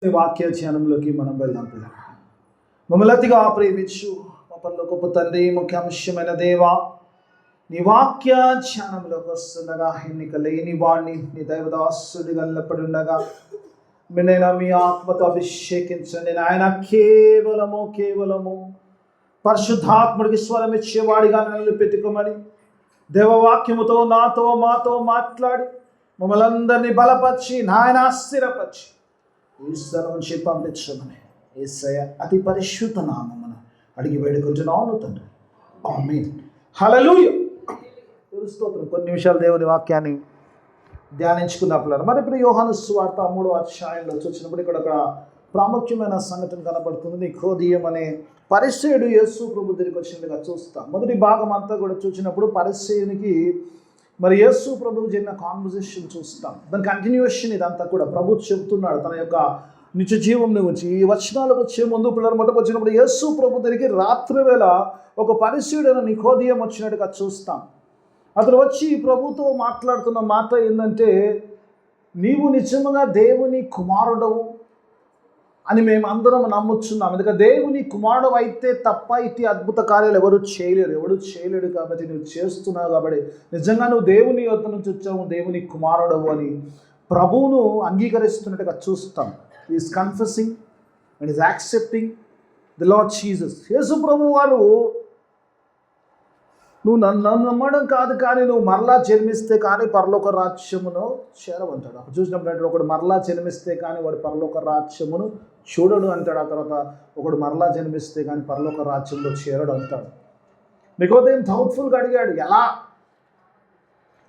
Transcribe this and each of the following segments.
ఈ వాక్య ధ్యానంలోకి మనం వెళ్దాం పిల్లలు. మమ్మల్ని అతిగా ప్రేమించు మా పరలోకపు తండ్రి, ముఖ్యాంశమైన దేవా, నీ వాక్య ధ్యానంలోకి వస్తుండగా ఎన్నిక లేని వాడిని నీ దైవదాసుడిగా నిలబడుండగా మీనైనా మీ ఆత్మతో అభిషేకించండి నాయన. కేవలము పరిశుద్ధాత్ముడికి స్వరం ఇచ్చేవాడిగా నన్ను పెట్టుకోమని దేవవాక్యముతో నాతో మాతో మాట్లాడి మమ్మల్ని అందరినీ బలపరిచి నాయన స్థిరపరిచి ఈ స్థలం నుంచి పంపించమని యేసయ్య అతి పరిశుద్ధ నామమున అడిగి వేడుకుంటున్నాను తండ్రి, ఆమేన్. హల్లెలూయా. స్తోత్రం. కొన్ని నిమిషాలు దేవుని వాక్యాన్ని ధ్యానించుకున్నప్పుడు మరి ఇప్పుడు యోహాను సువార్త 3వ అధ్యాయంలో చూసినప్పుడు ఇక్కడ ఒక ప్రాముఖ్యమైన సంఘటన కనబడుతుంది. నికోదేము అనే పరిసయ్యుడు యేసు ప్రభు దగ్గరికి వచ్చినట్టుగా చూస్తాం. మొదటి భాగం అంతా కూడా చూసినప్పుడు పరిసయ్యునికి మరి యేసు ప్రభుకు జరిగిన కాన్వర్జేషన్ చూస్తాం. దాని కంటిన్యూషన్ ఇదంతా కూడా ప్రభు చెబుతున్నాడు తన యొక్క నిత్య జీవం గురించి. ఈ వచనాలకు వచ్చే ముందు పిల్లలు వచ్చినప్పుడు యేసు ప్రభు దగ్గరికి రాత్రి వేళ ఒక పరిసయ్యుడైన నికోదేము వచ్చినట్టుగా చూస్తాం. అతను వచ్చి ప్రభుతో మాట్లాడుతున్న మాట ఏంటంటే, నీవు నిజంగా దేవుని కుమారుడవు అని మేము అందరం నమ్ముచున్నాం. ఎందుకంటే దేవుని కుమారుడు అయితే తప్ప ఇట్టి అద్భుత కార్యాలు ఎవరు చేయలేడు కాబట్టి నువ్వు చేస్తున్నావు. కాబట్టి నిజంగా నువ్వు దేవుని యొద్ద నుంచి వచ్చావు, దేవుని కుమారుడవు అని ప్రభువును అంగీకరిస్తున్నట్టుగా చూస్తాం. Is confessing and is accepting the Lord Jesus. Yesu ప్రభు వారు నువ్వు నన్ను నమ్మడం కాదు, కానీ నువ్వు మరలా జన్మిస్తే కానీ పరలోక రాజ్యమును చేరవంటాడు. అప్పుడు చూసినప్పుడు ఒకడు మరలా జన్మిస్తే కానీ వాడు పరలోక రాజ్యమును చూడడు అంటాడు. ఆ తర్వాత ఒకడు మరలా జన్మిస్తే కానీ పరలోక రాజ్యంలో చేరడు అంటాడు. నికోదేము డౌట్ఫుల్గా అడిగాడు,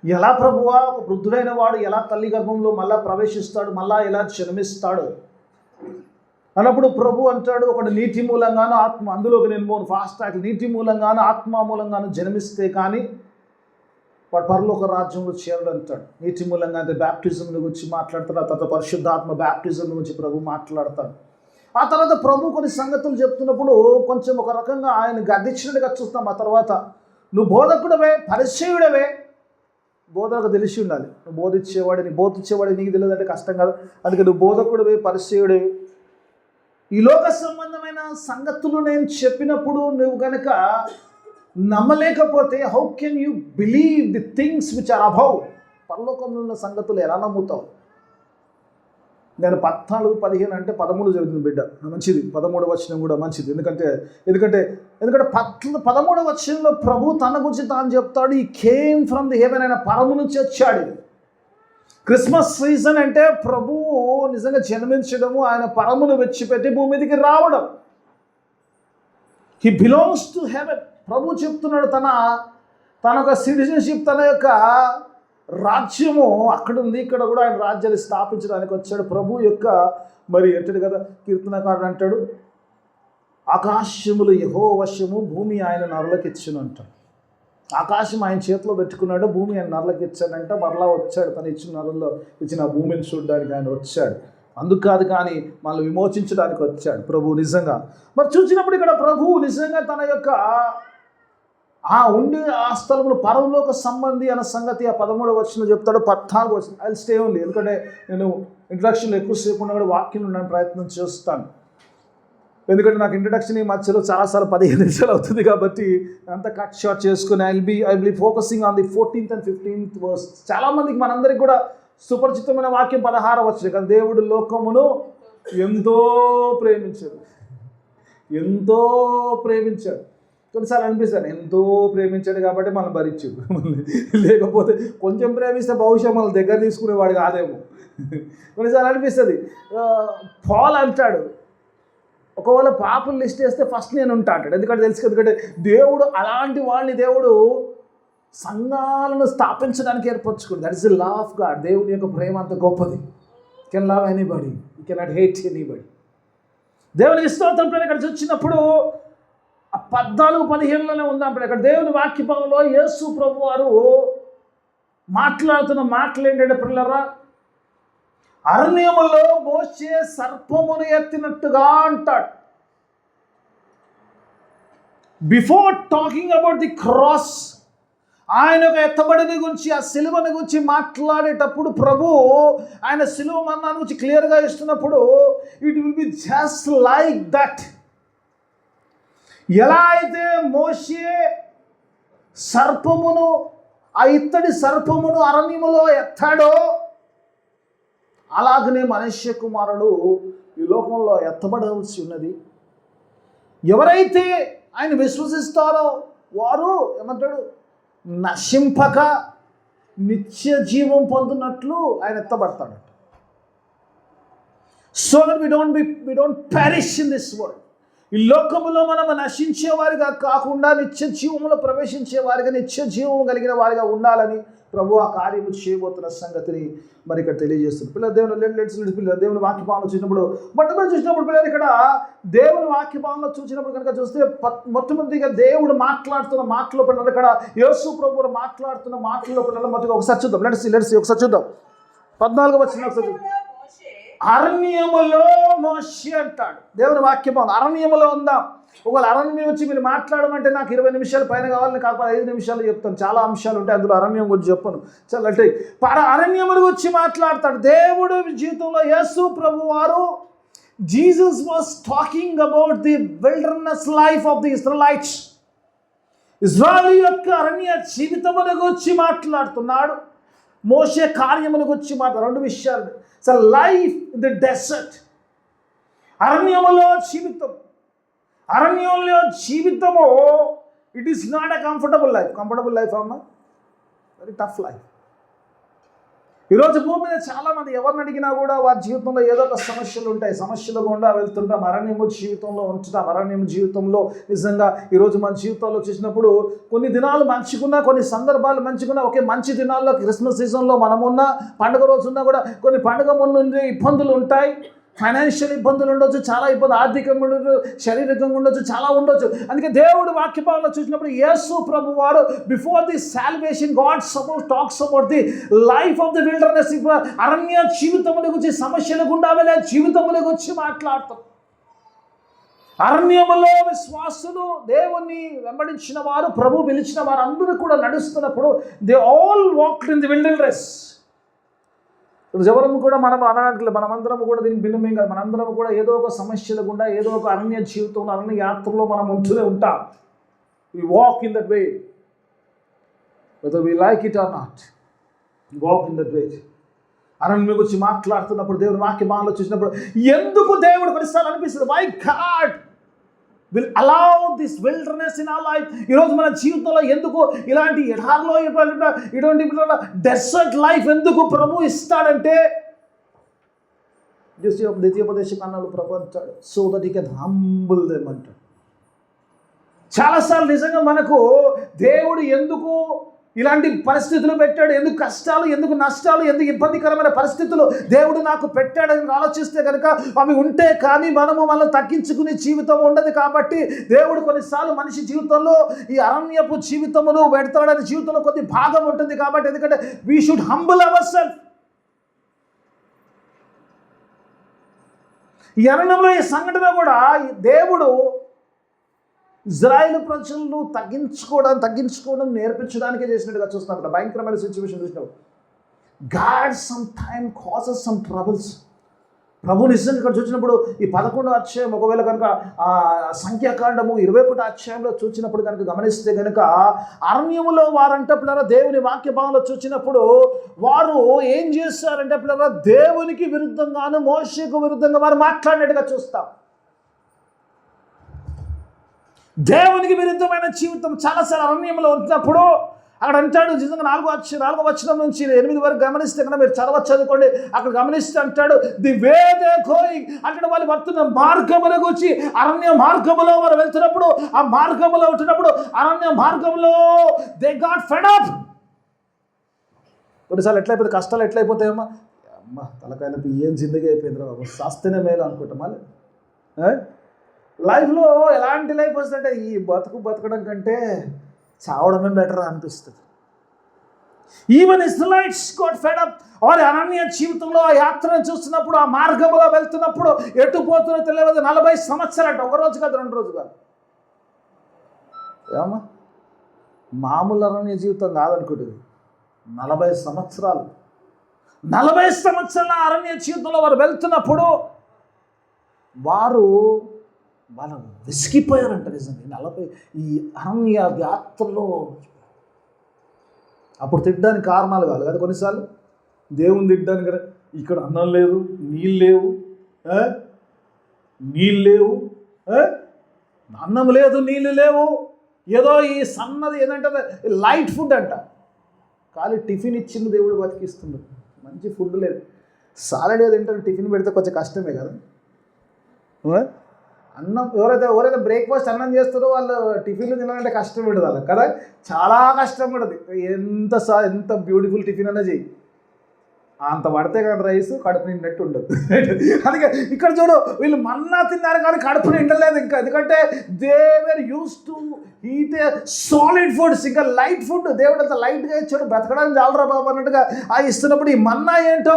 ఎలా ప్రభువా, ఒక వృద్ధుడైన వాడు ఎలా తల్లి గర్భంలో మళ్ళా ప్రవేశిస్తాడు, మళ్ళా ఎలా జన్మిస్తాడు అన్నప్పుడు ప్రభు అంటాడు, ఒకటి నీటి మూలంగాను ఆత్మ, అందులోకి నేను పోను ఫాస్ట్ ట్రాక్, నీటి మూలంగాను ఆత్మ మూలంగాను జన్మిస్తే కానీ వాడు పరలోక రాజ్యంలో చేరడు అంటాడు. నీటి మూలంగా అంటే బ్యాప్టిజం గురించి మాట్లాడతాడు. ఆ తర్వాత పరిశుద్ధాత్మ బ్యాప్టిజం గురించి ప్రభు మాట్లాడతాడు. ఆ తర్వాత ప్రభు కొన్ని సంగతులు చెప్తున్నప్పుడు కొంచెం ఒక రకంగా ఆయన గద్దించినట్టుగా చూస్తాం. ఆ తర్వాత నువ్వు బోధకుడవే, పరిచయుడవే, బోధకు తెలిసి ఉండాలి. నువ్వు బోధించేవాడు నీకు తెలియదంటే కష్టం కాదు. అందుకే నువ్వు బోధకుడవే, పరిచయుడవే, ఈ లోక సంబంధమైన సంగతులు నేను చెప్పినప్పుడు నువ్వు కనుక నమ్మలేకపోతే how can you believe the things which are above, పరలోకంలో ఉన్న సంగతులు ఎలా నమ్ముతావు? నేను 14-15 అంటే 13 జరుగుతుంది బిడ్డ, మంచిది. 13వ వచనం కూడా మంచిది. ఎందుకంటే 13వ వచనంలో ప్రభు తన గురించి తాను చెప్తాడు. ఈ కేమ్ ఫ్రమ్ ది హెవెన్, ఆయన పరము నుంచి వచ్చాడు. క్రిస్మస్ సీజన్ అంటే ప్రభువు నిజంగా జన్మించడము, ఆయన పరమును విడిచిపెట్టి భూమి మీదకి రావడం. He belongs to heaven. ప్రభు చెప్తున్నాడు తన యొక్క సిటిజన్షిప్, తన యొక్క రాజ్యము అక్కడ ఉంది, ఇక్కడ కూడా ఆయన రాజ్యాన్ని స్థాపించడానికి వచ్చాడు. ప్రభు యొక్క మరి అంటాడు కదా, కీర్తనకారుడు అంటాడు, ఆకాశములు యెహోవా వశము, భూమి ఆయన నరులకు ఇచ్చును అంటాడు. ఆకాశం ఆయన చేతిలో పెట్టుకున్నాడు, భూమి ఆయన నరులకు ఇచ్చాడంట. మరలా వచ్చాడు తను ఇచ్చిన నరుల్లో ఇచ్చిన భూమిని చూడడానికి ఆయన వచ్చాడు. అందుకు కాదు కానీ మనల్ని విమోచించడానికి వచ్చాడు ప్రభు నిజంగా. మరి చూసినప్పుడు ఇక్కడ ప్రభువు నిజంగా తన యొక్క ఉండి ఆ స్థలంలో పరలోక సంబంధి అన్న సంగతి ఆ 13వ వచనంలో చెప్తాడు. 14వ వచనం ఐ స్టే ఓన్లీ, ఎందుకంటే నేను ఇంట్రడక్షన్లో ఎక్కువసేపు ఉన్న కూడా వాక్యం ఉండడానికి ప్రయత్నం చేస్తాను. ఎందుకంటే నాకు ఇంట్రడక్షన్ ఈ మధ్యలో చాలాసార్లు 15 నిమిషాలు అవుతుంది కాబట్టి అంతా కట్ షార్ట్ చేసుకుని I will be focusing on the 14th and 15th verse. చాలామందికి మనందరికి కూడా సుపరిచితమైన వాక్యం 16వ వచనం కదా, దేవుడు లోకమును ఎంతో ప్రేమించాడు. కొన్నిసార్లు అనిపిస్తాను ఎంతో ప్రేమించాడు కాబట్టి మనం భరించాడు, లేకపోతే కొంచెం ప్రేమిస్తే బహుశా మన దగ్గర తీసుకునేవాడు కాదేమో. కొన్నిసార్లు అనిపిస్తుంది. పాల్ అంటాడు, ఒకవేళ పాపలు లిస్ట్ చేస్తే ఫస్ట్ నేను ఉంటా అంటాడు. ఎందుకంటే దేవుడు అలాంటి వాళ్ళని దేవుడు సంఘాలను స్థాపించడానికి ఏర్పరచుకుంది. That is the law of God. దేవుని యొక్క ప్రేమ అంత గొప్పది. Can love anybody, you cannot hate anybody. దేవునికి స్తోత్రం. ఇక్కడ వచ్చినప్పుడు ఆ 14-15లోనే ఉందాం. ఇక్కడ దేవుని వాక్యభావంలో యేసు ప్రభు వారు మాట్లాడుతున్న మాటలు ఏంటంటే, పిల్లరా, అరణ్యములో మోషే సర్పమును ఎత్తినట్టుగా అంటాడు. Before talking about the cross, ఆయన యొక్క ఎత్తబడిని గురించి, ఆ సిలువని గురించి మాట్లాడేటప్పుడు ప్రభు ఆయన సిలువ మరణాన్ని గురించి క్లియర్గా ఇస్తున్నప్పుడు it will be just like that. ఎలా అయితే మోషే సర్పమును, ఆ ఇత్తడి సర్పమును అరణ్యములో ఎత్తాడో, అలాగనే మనుష్య కుమారుడు ఈ లోకంలో ఎత్తబడవలసి ఉన్నది. ఎవరైతే ఆయన విశ్వసిస్తారో వారు ఏమంటాడు, నశింపక నిత్య జీవం పొందునట్లు ఆయన ఎత్తబడతాడు. So that we don't perish in this world. ఈ లోకములో మనం నశించేవారిగా కాకుండా నిత్య జీవంలో ప్రవేశించేవారిగా, నిత్య జీవం కలిగిన వారిగా ఉండాలని ప్రభు ఆ కార్యము చేయబోతున్న సంగతిని మరి ఇక్కడ తెలియజేస్తుంది. పిల్లలు దేవుని పిల్లలు దేవుని వాక్యభావంలో చూసినప్పుడు, మొట్టమొదటి చూసినప్పుడు పిల్లలు ఇక్కడ దేవుని వాక్యభావంలో చూసినప్పుడు కనుక చూస్తే మొట్టమొదటిగా దేవుడు మాట్లాడుతున్న మాటలో పిల్లలు, ఇక్కడ యేసు ప్రభు మాట్లాడుతున్న మాటల్లో పిల్లలు మొదటిగా ఒకసారి చూద్దాం. లెట్స్ ఒకసారి చూద్దాం. 14వ వచనం ఒకసారి చూద్దాం. అరణ్యములో మోషే అంటాడు. దేవుని వాక్యం అరణ్యములో ఉందాం. ఒకవేళ అరణ్యం వచ్చి మీరు మాట్లాడమంటే నాకు 20 నిమిషాలు పైన కావాలని, కాకపోతే 5 నిమిషాలు చెప్తాను. చాలా అంశాలు ఉంటాయి అందులో, అరణ్యం గురించి చెప్పను. చాలా అంటే అరణ్యముల గురించి మాట్లాడతాడు దేవుడు జీవితంలో. యేసు ప్రభు వారు Jesus was talking about the wilderness life of the Israelites. Israel యొక్క అరణ్య జీవితముల గురించి మాట్లాడుతున్నాడు. మోషే కార్యముల గురించి మాట్లాడు. 2 విషయాలు. So life in the desert, అరణ్యములో జీవితం. అరణ్యంలో జీవితము it is not a comfortable life అమ్మా, వెరీ టఫ్ లైఫ్. ఈరోజు భూమి మీద చాలామంది ఎవరిని అడిగినా కూడా వారి జీవితంలో ఏదో ఒక సమస్యలు ఉంటాయి. సమస్యలు గుండా వెళ్తుంటాం. అరణ్యము జీవితంలో ఉంటున్నాం. అరణ్యం జీవితంలో నిజంగా ఈరోజు మన జీవితంలో చూసినప్పుడు కొన్ని దినాలు మంచిగున్నా, కొన్ని సందర్భాలు మంచిగున్నా, ఒకే మంచి దినాల్లో క్రిస్మస్ సీజన్లో మనమున్నా, పండుగ రోజున్నా కూడా కొన్ని పండుగ ముందు ఇబ్బందులు ఉంటాయి. ఫైనాన్షియల్ ఇబ్బందులు ఉండొచ్చు, చాలా ఇబ్బంది, ఆర్థికంగా ఉండొచ్చు, శారీరకంగా ఉండొచ్చు, చాలా ఉండొచ్చు. అందుకే దేవుడు వాక్యభావంలో చూసినప్పుడు యేసు ప్రభు వారు before the salvation God talks about the life of the wilderness. అరణ్య జీవితముల గురించి, సమస్యల గుండా వెళ్ళే జీవితముల గురించి మాట్లాడతాం. అరణ్యములో విశ్వాసులు, దేవుణ్ణి వెంబడించిన వారు, ప్రభు పిలిచిన వారు అందరూ కూడా నడుస్తున్నప్పుడు they all walked in the wilderness. ఎవరము కూడా మనం అనడానికి, మనమందరము కూడా దీనికి భిన్నమేం కాదు. మనందరం కూడా ఏదో ఒక సమస్యల గుండా, ఏదో ఒక అరణ్య జీవితంలో, అరణ్య యాత్రలో మనం ఉంటూనే ఉంటాం. We walk in that way whether we like it or not. Walk in that way. అరణ్యం గురించి మాట్లాడుతున్నప్పుడు దేవుని వాక్యభావంలో చూసినప్పుడు ఎందుకు దేవుడు కొన్నిసార్లు అనిపిస్తుంది, my God will allow this wilderness in our life. ఈరోజు మన జీవితంలో ఎందుకు ఇలాంటి ఎడారిలో ఇటువంటి డెసర్ట్ లైఫ్ ఎందుకు ప్రభు ఇస్తాడంటే, ద్వితీయోపదేశ కాండంలో ప్రభు అంటాడు, so that he can humble them అంటాడు. చాలాసార్లు నిజంగా మనకు దేవుడు ఎందుకు ఇలాంటి పరిస్థితులు పెట్టాడు, ఎందుకు కష్టాలు, ఎందుకు నష్టాలు, ఎందుకు ఇబ్బందికరమైన పరిస్థితులు దేవుడు నాకు పెట్టాడని ఆలోచిస్తే కనుక అవి ఉంటే కానీ మనల్ని తగ్గించుకునే జీవితం ఉండదు. కాబట్టి దేవుడు కొన్నిసార్లు మనిషి జీవితంలో ఈ అరణ్యపు జీవితమును పెడతాడని, జీవితంలో కొద్ది భాగం ఉంటుంది. కాబట్టి ఎందుకంటే we should humble our self. ఈ అరణ్యంలో ఈ సంఘటన కూడా దేవుడు ఇజ్రాయేల్ ప్రజలను తగ్గించుకోవడం నేర్పించడానికే చేసినట్టుగా చూస్తాం. కదా భయంకరమైన సిచ్యువేషన్ చూసినప్పుడు God some time causes some troubles. ప్రభు నిజంగా ఇక్కడ చూసినప్పుడు ఈ 11వ అధ్యాయం ఒకవేళ కనుక సంఖ్యాకాండము 21వ అధ్యాయంలో చూసినప్పుడు కనుక గమనిస్తే కనుక అరణ్యములో వారంటే పిల్లరా దేవుని వాక్యభావంలో చూసినప్పుడు వారు ఏం చేస్తారంటే పిల్లరా దేవునికి విరుద్ధంగాను మోషేకు విరుద్ధంగా వారు మాట్లాడినట్టుగా చూస్తాం. దేవునికి విరుద్ధమైన జీవితం చాలాసార్లు అరణ్యంలో ఉంటున్నప్పుడు అక్కడ అంటాడు నిజంగా 4వ వచనం నుంచి 8 వరకు గమనిస్తే కనుక మీరు చదువుకోండి. అక్కడ గమనిస్తే అంటాడు ది వే దే గోయింగ్, అక్కడ వాళ్ళు పడుతున్న మార్గముల గురించి, అరణ్య మార్గములో వారు వెళ్తున్నప్పుడు, ఆ మార్గములో ఉంటున్నప్పుడు అరణ్య మార్గంలో దే గాట్ ఫెడ్ అప్. కొన్నిసార్లు ఎట్లయిపోతే కష్టాలు ఎట్లయిపోతాయమ్మా, అమ్మ తలకాయలకు ఏం జిందగీ అయిపోయింది బాబు, శాస్తనే మేలు అనుకుంటాం. మళ్ళీ లైఫ్లో ఎలాంటి లైఫ్ వస్తుందంటే ఈ బతకడం కంటే చావడమే బెటర్ అనిపిస్తుంది. Even Israelites got fed up. వారి అరణ్య జీవితంలో ఆ యాత్రను చూస్తున్నప్పుడు, ఆ మార్గంలో వెళ్తున్నప్పుడు ఎటు పోతున్నా తెలియదు. 40 సంవత్సరాలు, ఒక రోజు కాదు, 2 రోజులు కాదు, ఏమమ్మా మామూలు అరణ్య జీవితం కాదనుకుంటుంది. 40 సంవత్సరాల అరణ్య జీవితంలో వారు వెళ్తున్నప్పుడు వాళ్ళు విసిగిపోయారంట. నిజంగా ఈ అరణ్య యాత్రలో అప్పుడు తిట్టడానికి కారణాలు కాదు కదా, కొన్నిసార్లు దేవుని తిట్టడానికి కదా, ఇక్కడ అన్నం లేదు, నీళ్ళు లేవు, అన్నం లేదు, నీళ్ళు లేవు, ఏదో ఈ సన్నది ఏదంటే లైట్ ఫుడ్ అంట, ఖాళీ టిఫిన్ ఇచ్చింది దేవుడు బతికిస్తుంది. మంచి ఫుడ్ లేదు, సాలడ్ ఏదో తింటారు, టిఫిన్ పెడితే కొంచెం కష్టమే కదా. అన్నం ఎవరైతే బ్రేక్ఫాస్ట్ అన్నం చేస్తారో వాళ్ళు టిఫిన్లు తినాలంటే కష్టం పడుతుంది వాళ్ళకి కదా, చాలా కష్టం పడుతుంది. ఎంత బ్యూటిఫుల్ టిఫిన్ అన్నా చెయ్యి, అంత పడితే కానీ రైస్ కడుపు నిండినట్టు ఉండదు. అందుకే ఇక్కడ చూడు, వీళ్ళు మన్నా తిన్నారు కానీ కడుపు నిండలేదు ఇంకా, ఎందుకంటే they were use to eat solid foods, ఇంకా లైట్ ఫుడ్ దేవుడు అంత లైట్గా ఇచ్చాడు, బ్రతకడానికి చాలరా బాబు అన్నట్టుగా ఇస్తున్నప్పుడు ఈ మన్నా ఏంటో,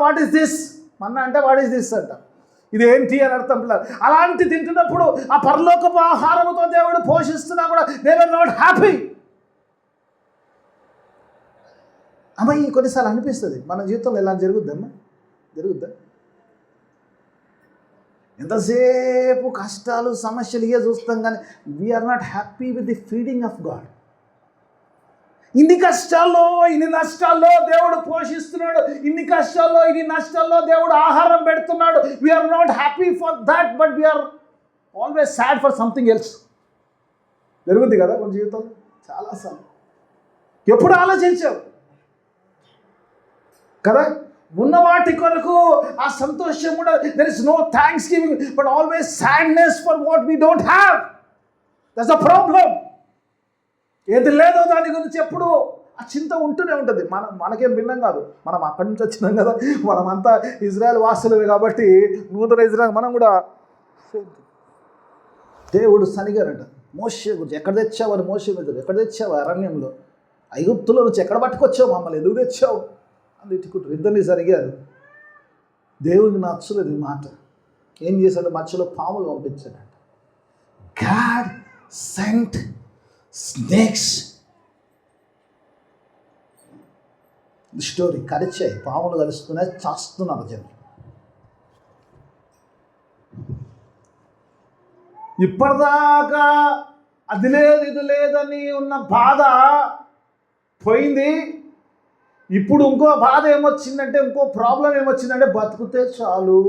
వాట్ ఈస్ దిస్, మన్నా అంటే వాట్ ఈస్ దిస్ అంట, ఇదేంటి అని అర్థం. అలాంటి తింటున్నప్పుడు ఆ పరలోకపు ఆహారంతో దేవుడు పోషిస్తున్నా కూడా దే వర్ నాట్ హ్యాపీ. అమ్మాయి కొన్నిసార్లు అనిపిస్తుంది మన జీవితంలో ఎలా జరుగుద్దా, ఎంతసేపు కష్టాలు సమస్యలు ఇవే చూస్తాం కానీ we are not happy with the feeding of God. ఇన్ని కష్టాల్లో ఇన్ని నష్టాల్లో దేవుడు పోషిస్తున్నాడు, ఇన్ని కష్టాల్లో ఇన్ని నష్టాల్లో దేవుడు ఆహారం పెడుతున్నాడు. We are not happy for that, but we are always sad for something else. జరుగుద్ది కదా మన జీవితంలో చాలాసార్లు. ఎప్పుడు ఆలోచించావు కదా, ఉన్న వాటి కొరకు ఆ సంతోషం కూడా, there is no thanksgiving but always sadness for what we don't have. That's the problem. ఏది లేదో దాని గురించి ఎప్పుడు ఆ చింత ఉంటూనే ఉంటుంది. మనకేం భిన్నం కాదు, మనం అక్కడి నుంచి వచ్చినాం కదా, మనమంతా ఇజ్రాయెల్ వాసులే కాబట్టి నూతన ఇజ్రాయెల్ మనం కూడా. దేవుడు సనిగారట మోషే గురించి, ఎక్కడ తెచ్చావు అని మోషే మీద, ఎక్కడ తెచ్చావు అరణ్యంలో, ఐగుప్తులో నుంచి ఎక్కడ పట్టుకొచ్చావు, మమ్మల్ని ఎందుకు తెచ్చావు అని తిట్టుకుంటారు. ఇద్దరిని సరిగారు. దేవుడికి నచ్చలేదు ఈ మాట. ఏం చేశాడు, మధ్యలో పాములు పంపించాడంట. God sent snakes. స్టోరీ కరిచాయి, పాములు కలుస్తున్నాయి, చేస్తున్నారు జనం. ఇప్పటిదాకా అది లేదు ఇది లేదని ఉన్న బాధ పోయింది. ఇప్పుడు ఇంకో బాధ ఏమొచ్చిందంటే, ఇంకో ప్రాబ్లం ఏమొచ్చిందంటే, బతుకుతే చాలు.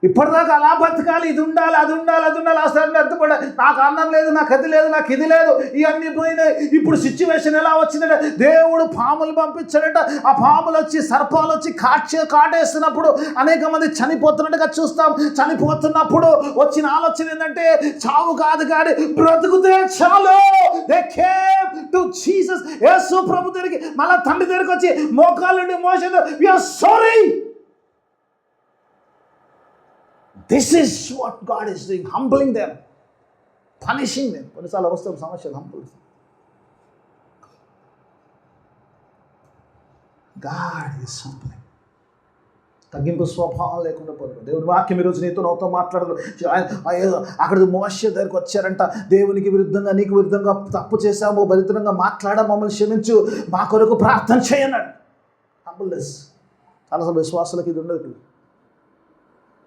ఇప్పటిదాకా అలా బతకాలి, ఇది ఉండాలి, అది ఉండాలి, అసలు అర్థపడ, నాకు అన్నం లేదు, నాకు అది లేదు, నాకు ఇది లేదు, ఇవన్నీ పోయినాయి. ఇప్పుడు సిచ్యువేషన్ ఎలా వచ్చిందంటే, దేవుడు పాములు పంపించాడంట. ఆ పాములు వచ్చి, సర్పాలు వచ్చి కాటేస్తున్నప్పుడు అనేక మంది చనిపోతున్నట్టుగా చూస్తాం. చనిపోతున్నప్పుడు వచ్చిన ఆలోచన ఏంటంటే, చావు కాదు కానీ బ్రతుకుతే చాలు. They came to Jesus. Yesu ప్రభు దగ్గరికి, మళ్ళా తండ్రి దగ్గరికి వచ్చి మోకాళ్ళ నుండి మోసేది, we are sorry. This is what God is doing, humbling them, punishing them. కొన్నిసార్లు అవసరం సమస్యలు హంబుల్. God is humbling. తగ్గింపు స్వభావం లేకుండా పోతుంది. దేవుని వాక్యం ఈరోజు నీతో నాతో మాట్లాడదు. అక్కడ మోషే దగ్గరికి వచ్చారంట, దేవునికి విరుద్ధంగా నీకు విరుద్ధంగా తప్పు చేశాము, దరిద్రంగా మాట్లాడా, మమ్మల్ని క్షమించు, మా కొరకు ప్రార్థన చేయన్నాడు. హంబుల్నెస్ చాలాసార్లు విశ్వాసాలకు ఇది ఉండదు,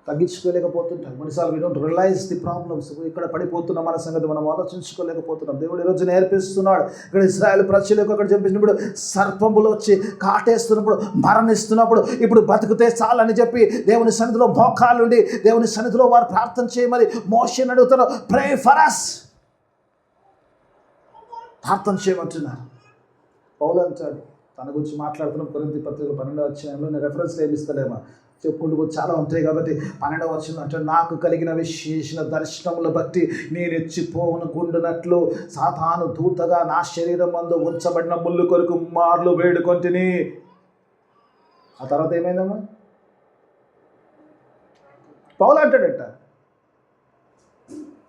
తగ్గించుకోలేకపోతుంటాం. కొన్నిసార్లు we don't realise the problems. ఇక్కడ పడిపోతున్నాం మన సంగతి మనం ఆలోచించుకోలేకపోతున్నాం. దేవుడు ఈరోజు నేర్పిస్తున్నాడు. ఇక్కడ ఇశ్రాయేలు ప్రజలకు అక్కడ చంపించినప్పుడు, సర్పములు వచ్చి కాటేస్తున్నప్పుడు, మరణిస్తున్నప్పుడు, ఇప్పుడు బతుకుతే చాలని చెప్పి దేవుని సన్నిధిలో మోకాళ్ళుండి దేవుని సన్నిధిలో వారు ప్రార్థన చేయమని మోషేని అడుగుతారు. ప్రే ఫర్ us, ప్రార్థన చేయమంటున్నారు. పౌలు అంటాడు, తన గురించి మాట్లాడుతున్నాం. కొరింథీ పత్రిక 12వ అధ్యాయంలో, నేను రెఫరెన్స్ ఏమిస్తలేమా, చెప్పుకుంటూ చాలా ఉంటాయి కాబట్టి 12వ వచనం అంటే, నాకు కలిగిన విశేషణ దర్శనములు బట్టి నేను ఎచ్చిపోవును గుండునట్లు సాతాను దూతగా నా శరీరం మందు ఉంచబడిన ముళ్ళు కొరకు మార్లు వేడుకొంటిని. ఆ తర్వాత ఏమైందమ్మా, పౌలు అంటాడట,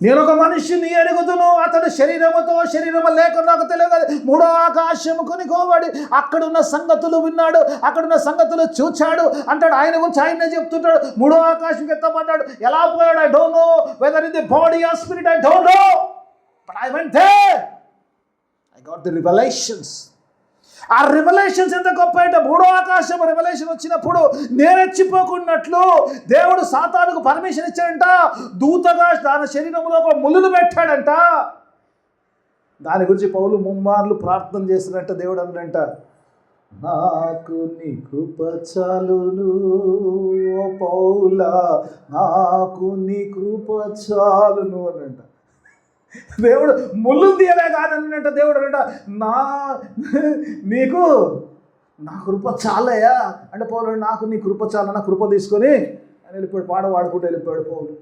నేను ఒక మనిషిని ఎరుగుదును, అతడు శరీరముతో శరీరము లేక నాకు తెలియదు. మూడో ఆకాశము కొనికోబడి అక్కడున్న సంగతులు విన్నాడు, అక్కడున్న సంగతులు చూచాడు అంటాడు. ఆయన గురించి ఆయనే చెప్తుంటాడు. మూడో ఆకాశంకి ఎత్తపడ్డాడు. ఎలా పోయాడు, I don't know, whether in the body or spirit, I don't know, but I went there, I got the revelations. ఆ రివలేషన్స్ ఎంత గొప్ప అంటే, మూడో ఆకాశం రివలేషన్ వచ్చినప్పుడు నేరెచ్చిపోకున్నట్లు దేవుడు సాతానుకు పర్మిషన్ ఇచ్చాడంట. దూతగా దాని శరీరంలో ఒక ముళ్ళును పెట్టాడంట. దాని గురించి పౌలు ముమ్మార్లు ప్రార్థన చేసినట్ట. దేవుడు అన్నంట, నాకు నీ కృప చాలును ఓ పౌలా, నాకు నీ కృప చాలును అనంట. దేవుడు ముళ్ళు తీయలే కాదన్నట. దేవుడు అనంట, నీకు నా కృప చాలయ్యా అంటే పౌలు నాకు నీ కృప చాలన్న కృప తీసుకొని అని వెళ్ళిపోయాడు. పాట పాడుకుంటూ వెళ్ళిపోయాడు పౌలు.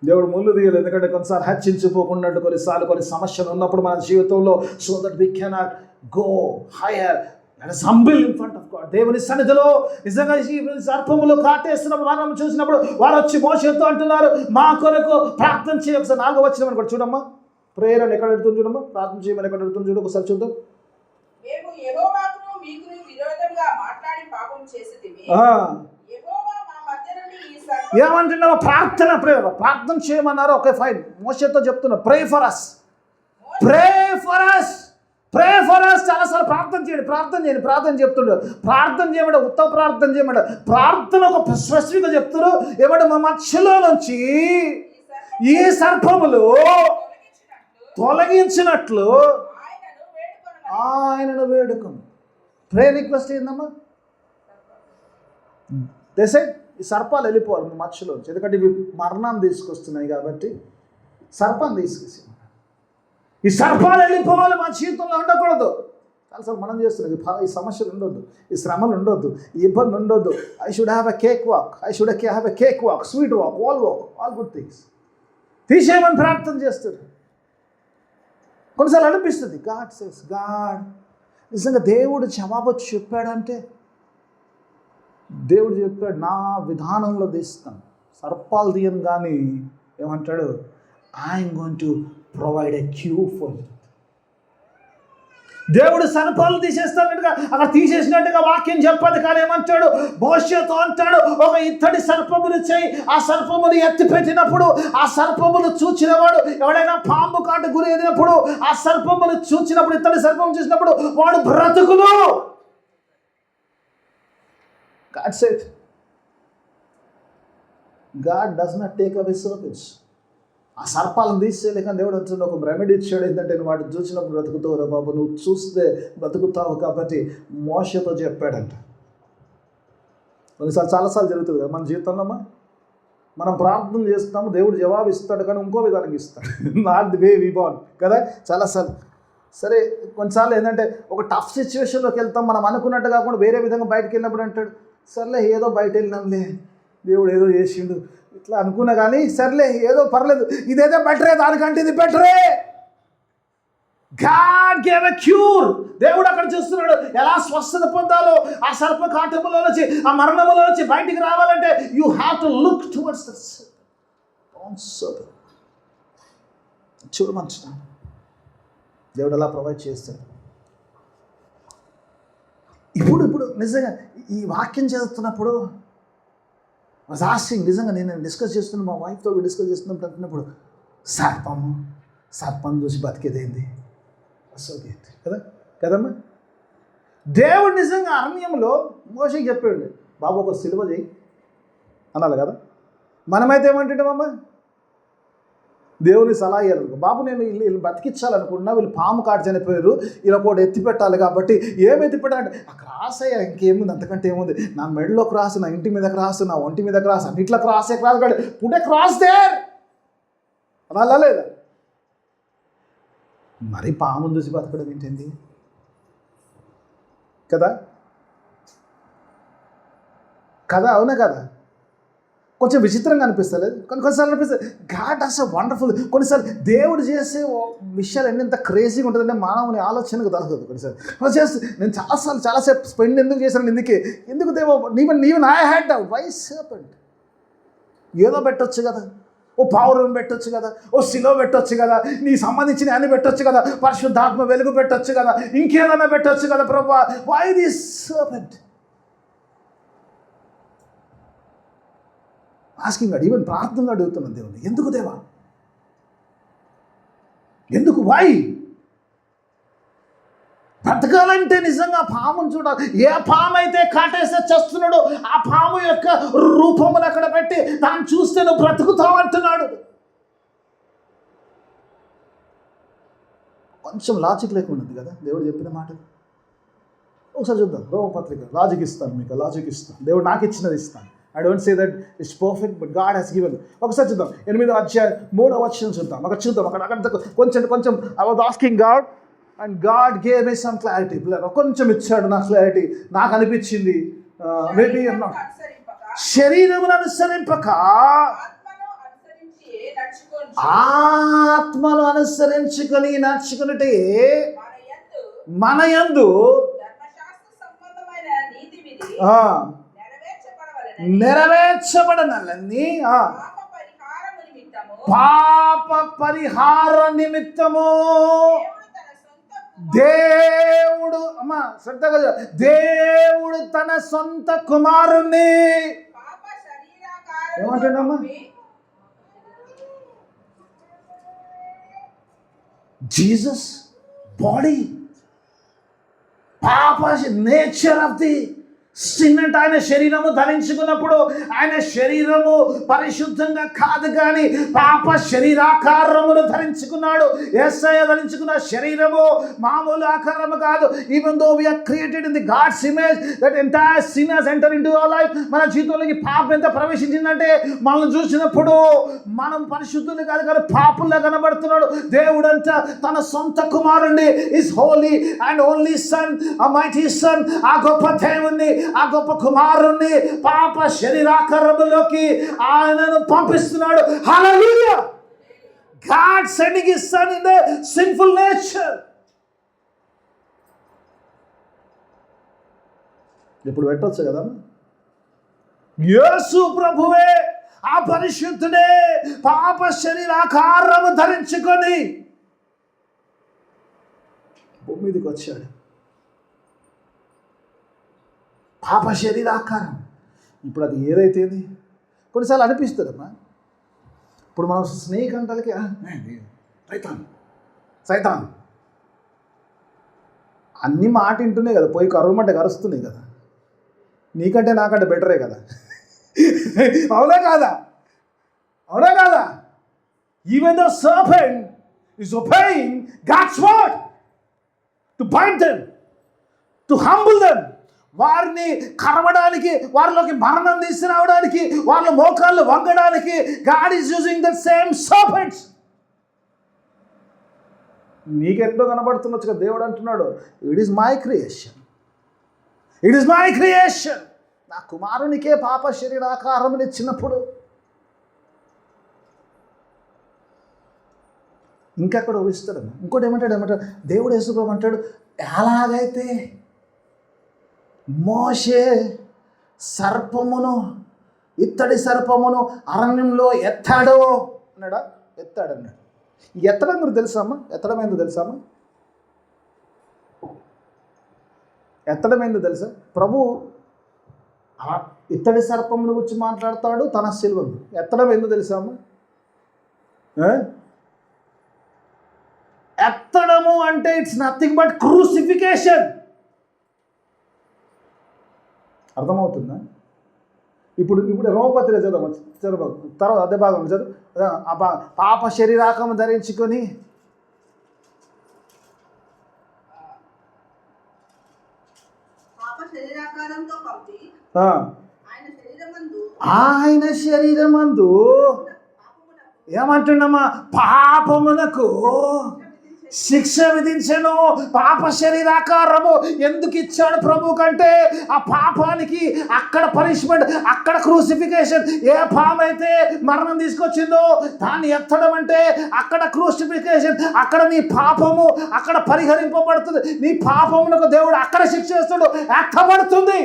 దేవుడు ముళ్ళు తీయలేదు, ఎందుకంటే కొన్నిసార్లు హెచ్చించిపోకున్నట్టు కొన్ని సమస్యలు ఉన్నప్పుడు మన జీవితంలో, so that we cannot go hire and humble in front of God. దేవుని సన్నిధిలో నిజంగా ఈ సర్పములు కాటేస్తున్నప్పుడు మనం చూసినప్పుడు వారు వచ్చి మోషేతో అంటున్నారు, మా కొరకు ప్రార్థన చేయ. ఒకసారి 4వ వచనం అని కూడా చూడమ్మా. ప్రేయర్ అని ఎక్కడ పెడుతుంది చూడమ్మా, ప్రార్థన చేయమని ఎక్కడ పెడుతుంది చూడు, ఒకసారి చూద్దాం. ఏమంటున్నావా? ప్రార్థన చేయమన్నారు. ఓకే ఫైన్, మోషేతో చెప్తున్నా, pray for us, pray for us, pray for us. చాలాసార్లు ప్రార్థన చెప్తుండ్రు. ప్రార్థన చేయమంటే ఉత్తమ ప్రార్థన చేయమంటే ప్రార్థన ఒక స్పెసిఫిక్గా చెప్తున్నారు. ఏమంటే మా మధ్యలో నుంచి ఈ సర్పములు తొలగించినట్లు ఆయనను వేడుకను. ప్రే రిక్వెస్ట్ ఏందమ్మా? దేశ ఈ సర్పాలు వెళ్ళిపోవాలి మా మధ్యలోంచి, ఎందుకంటే ఇవి మరణాన్ని తీసుకొస్తున్నాయి కాబట్టి సర్పాన్ని తీసుకొచ్చి ఈ సర్పాలు వెళ్ళిపోవాలి, మా జీవితంలో ఉండకూడదు. చాలాసార్లు మనం చేస్తున్నాం, ఈ సమస్యలు ఉండొద్దు, ఈ శ్రమలు ఉండొద్దు, ఈ ఇబ్బంది ఉండొద్దు. I should have a cake walk, sweet walk, all good things. తీసేయమని ప్రార్థన చేస్తారు. కొన్నిసార్లు అనిపిస్తుంది, గాడ్ నిజంగా దేవుడు జవాబు చెప్పాడంటే, దేవుడు చెప్పాడు నా విధానంలో తీస్తాను, సర్పాలు తీయను. కానీ ఏమంటాడు, I'm going to provide a Q for you. దేవుడు సర్పాలు తీసేస్తానట్టుగా అక్కడ తీసేసినట్టుగా వాక్యం చెప్పదు. కానీ ఏమంటాడు, మోషేతో అంటాడు, ఒక ఇత్తడి సర్పమును చేయి. ఆ సర్పమును ఎత్తి పెట్టినప్పుడు ఆ సర్పమును చూచినవాడు, ఎవడైనా పాము కాటు గురి ఎదినప్పుడు ఆ సర్పమును చూచినప్పుడు, ఇత్తడి సర్పము చూసినప్పుడు వాడు బ్రతుకును. God said, God does not take away serpents. ఆ సర్పాలను తీసేయలేక దేవుడు వచ్చిన ఒక రెమెడీ ఇచ్చాడు. ఏంటంటే నువ్వు వాటిని చూసినప్పుడు బ్రతుకుతావు రా బాబు, నువ్వు చూస్తే బ్రతుకుతావు కాబట్టి మోషతో చెప్పాడంట. కొన్నిసార్లు చాలాసార్లు జరుగుతుంది కదా మన జీవితంలో. మనం ప్రార్థన చేస్తాము, దేవుడు జవాబు ఇస్తాడు, కానీ ఇంకో విధానంగా ఇస్తాడు. Not the way we want కదా చాలాసార్లు. సరే, కొన్నిసార్లు ఏంటంటే ఒక టఫ్ సిచ్యువేషన్లోకి వెళ్తాం, మనం అనుకున్నట్టు కాకుండా వేరే విధంగా బయటకు వెళ్ళినప్పుడు అంటాడు, సర్లే ఏదో బయట వెళ్ళినాంలే, దేవుడు ఏదో చేసిండు ఇట్లా అనుకున్నా, కానీ సర్లే ఏదో పర్లేదు, ఇదేదో బెటరే, దానికంటే ఇది బెటరే. God gave a cure. దేవుడు అక్కడ చూస్తున్నాడు ఎలా స్వస్థత పొందాలో. ఆ సర్ప కాటములో నుంచి, ఆ మరణములో నుంచి బయటికి రావాలంటే you have to look towards the serpent. చూడమంటున్నాను, దేవుడు అలా ప్రొవైడ్ చేస్తాడు. ఇప్పుడు నిజంగా ఈ వాక్యం చదువుతున్నప్పుడు ఆస్కింగ్, నిజంగా నేను డిస్కస్ చేస్తున్నా, మా వైఫ్తో డిస్కస్ చేస్తున్నప్పుడు అంటున్నప్పుడు, సర్పం చూసి బతికేదేంది అసోకేట్ కదమ్మా. దేవుడు నిజంగా అరణ్యంలో మోషేకి చెప్పాడు, బాబు ఒక సిలువ చేయి అనాలి కదా. మనమైతే ఏమంటుంటామమ్మా, దేవుని సలహా ఇయ్యారు, బాబు నేను వీళ్ళు బతికించాలనుకుంటున్నా, వీళ్ళు పాము కాటు చనిపోయారు, ఇలా కూడా ఎత్తి పెట్టాలి కాబట్టి ఏమి ఎత్తి పెట్టాలంటే ఆ క్రాస్ అయ్యా, ఇంకేముంది అంతకంటే ఏముంది, నా మెడలో క్రాస్, నా ఇంటి మీద క్రాస్, నా ఒంటి మీద క్రాస్, అన్నిట్లో క్రాస్ కాదు, పుట్టే క్రాస్ దేర్ అలా లేదా. మరి పామును చూసి బతకడం ఏంటండి కదా, అవునా కదా. కొంచెం విచిత్రంగా అనిపిస్తలేదు, కొన్నిసార్లు అనిపిస్తుంది. God has a wonderful. కొన్నిసార్లు దేవుడు చేసే విషయాలు ఎంత క్రేజీగా ఉంటుందంటే మానవుని ఆలోచనకు తలగదు. కొన్నిసార్లు చేస్తే నేను చాలాసేపు స్పెండ్ ఎందుకు చేశాను, ఎందుకు దేవో నీవెన్ I had doubt why serpent. ఏదో పెట్టొచ్చు కదా, ఓ పావురం పెట్టొచ్చు కదా, ఓ శిలో పెట్టొచ్చు కదా, నీ సంబంధించిన అన్ని పెట్టొచ్చు కదా, పరిశుద్ధాత్మ వెలుగు పెట్టొచ్చు కదా, ఇంకేదైనా పెట్టొచ్చు కదా ప్రభువా, why this serpent. Asking God, even ప్రార్థనగా అడుగుతున్నాను దేవుని, ఎందుకు దేవా వై? బ్రతకాలంటే నిజంగా పామును చూడాలి. ఏ పాము అయితే కాటేస్తే చస్తున్నాడో ఆ పాము యొక్క రూపమును అక్కడ పెట్టి దాన్ని చూస్తే నువ్వు బ్రతుకుతావు అంటున్నాడు. కొంచెం లాజిక్ లేకుండా ఉంది కదా దేవుడు చెప్పిన మాట. ఒకసారి చూద్దాం రోమపత్రిక. లాజిక్ ఇస్తాను మీకు, లాజిక్ ఇస్తాను. దేవుడు నాకు ఇచ్చినది ఇస్తాను. I don't say that it's perfect, but God has given. ఒకసారి చూద్దాం 8వ అధ్యాయం 3వ వచనం చూద్దాం. అక్కడ చూద్దాం. అక్కడ కొంచెం I was asking God and God gave me some clarity. కొంచెం ఇచ్చాడు నాకు క్లారిటీ. నాకు అనిపించింది మేబీ శరీరమును అనుసరింపక ఆత్మను అనుసరించుకొని నడుచుకున్నట్టే మన యందు నెరవేర్చబడనని పాప పరిహార నిమిత్తము దేవుడు శ్రద్ధగా దేవుడు తన సొంత కుమారుణ్ణి ఏమంటున్నామా? జీసస్ బాడీ పాప నేచర్ ఆఫ్ ది సిన్ అంటే ఆయన శరీరము ధరించుకున్నప్పుడు ఆయన శరీరము పరిశుద్ధంగా కాదు కానీ పాప శరీరాకారమును ధరించుకున్నాడు. యేసయ్య ధరించుకున్న శరీరము మామూలు ఆకారము కాదు. Even though we are created in the God's image, that entire sin has entered into our life. మన జీవితంలోకి పాపం ఎంత ప్రవేశించిందంటే మనల్ని చూసినప్పుడు మనం పరిశుద్ధులు కాదు కానీ పాపుల్లా కనబడుతున్నాడు. దేవుడంతా తన సొంత కుమారుణ్ణి, is Holi and only sun, ఆ మైటీ సన్, ఆ గొప్ప దేవుణ్ణి, ఆ గొప్ప కుమారుణ్ణి పాప శరీరాకారములోకి ఆయనను పంపిస్తున్నాడు. హల్లెలూయా! God sending his son in the sinful nature. ఇప్పుడు పెట్టొచ్చు కదా, యేసు ప్రభువే ఆ పరిశుద్ధుడే పాప శరీరాకారము ధరించుకొని భూమి మీదకి వచ్చాడు. పాప శరీరాకారం. ఇప్పుడు అది ఏదైతేది కొన్నిసార్లు అనిపిస్తుందమ్మా. ఇప్పుడు మనం స్నేక్ అంటలకి సైతాన్ అన్ని మాట వింటున్నాయి కదా, పోయి కరువమంటే కరుస్తున్నాయి కదా. నీకంటే నాకంటే బెటరే కదా. అవునా కాదా? అవునా కాదా? Even the serpent is obeying God's word to bind them, to humble them. వారిని కరవడానికి, వారిలోకి మరణం తీసుకురావడానికి, వాళ్ళ మోకాళ్ళు వంగడానికి God is using the same serpents. నీకెంతో కనబడుతుండొచ్చు కదా. దేవుడు అంటున్నాడు, it is my creation, it is my creation. నా కుమారునికే పాప శరీరాకారములు ఇచ్చినప్పుడు ఇంకెక్కడ ఊహిస్తాడు. ఇంకోటి ఏమంటాడు దేవుడు యేసుప్రభువు ఎలాగైతే మోషే సర్పమును, ఇత్తడి సర్పమును అరణ్యంలో ఎత్తాడో అన్నాడా? ఎత్తాడన్నాడు. ఎత్తడం మీరు తెలుసామా? ఎత్తడం ఏందో తెలుసామా? ఎత్తడం ఏందో తెలుసా? ప్రభు ఇత్తడి సర్పమును గురించి మాట్లాడతాడు, తన సిలువను. ఎత్తడం ఏందో తెలుసామా? ఎత్తడము అంటే ఇట్స్ నథింగ్ బట్ క్రూసిఫికేషన్. అర్థమవుతుందా? ఇప్పుడు రోమపత్రిక చదువు తర్వాత అదే భాగం చదువు. పాప శరీరాకము ధరించుకొని ఆయన శరీరమందు ఏమంటున్నామా? పాపమునకు శిక్ష విధించెను. పాప శరీరాకారము ఎందుకు ఇచ్చాడు ప్రభు కంటే ఆ పాపానికి అక్కడ పనిష్మెంట్, అక్కడ క్రూసిఫికేషన్. ఏ పాపం అయితే మరణం తీసుకొచ్చిందో దాన్ని ఎత్తడం అంటే అక్కడ క్రూసిఫికేషన్, అక్కడ నీ పాపము అక్కడ పరిహరింపబడుతుంది. నీ పాపమునకు దేవుడు అక్కడ శిక్ష వేస్తాడు, ఎత్తబడుతుంది.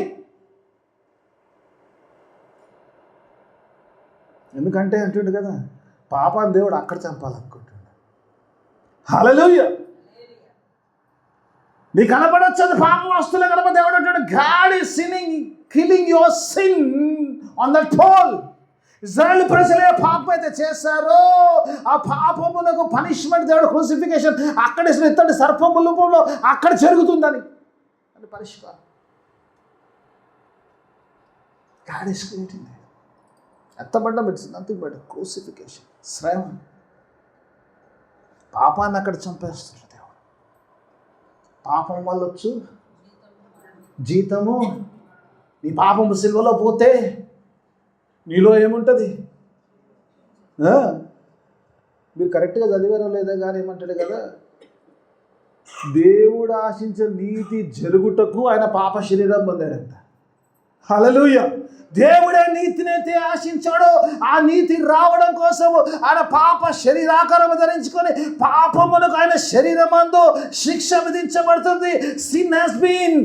ఎందుకంటే అంటుండు కదా, పాపాన్ని దేవుడు అక్కడ చంపాలనుకుంటున్నాడు. హల్లెలూయా! నీ కనపడొచ్చు అది పాపం వస్తువులే కనుక దేవుడు అంటాడు, God is killing your sin on that pole. Israel ప్రజలే పాపం అయితే చేశారో ఆ పాపమునకు పనిష్మెంట్ దేవుడు క్రూసిఫికేషన్ అక్కడ ఇత్తడి సర్పము రూపంలో అక్కడ జరుగుతుందని అది పరిష్కారం. God is creating that. ఎత్తబడ్డం ఇట్స్ నథింగ్ బట్ క్రూసిఫికేషన్, శ్రమ. పాపాన్ని అక్కడ చంపేస్తున్నాడు దేవుడు. పాపం వల్ల వచ్చు జీతము. నీ పాపము సిలువలో పోతే నీలో ఏముంటుంది? మీరు కరెక్ట్గా చదివారో లేదా కానీ ఏమంటాడు కదా, దేవుడు ఆశించిన నీతి జరుగుటకు ఆయన పాప శరీరం పొందాడంట. హల్లెలూయా. దేవుడే నీతినైతే ఆశించాడో ఆ నీతి రావడం కోసము ఆయన పాప శరీరాకారం ధరించుకొని పాపమునకు ఆయన శరీరమందు శిక్ష విధించబడుతుంది. Sin has been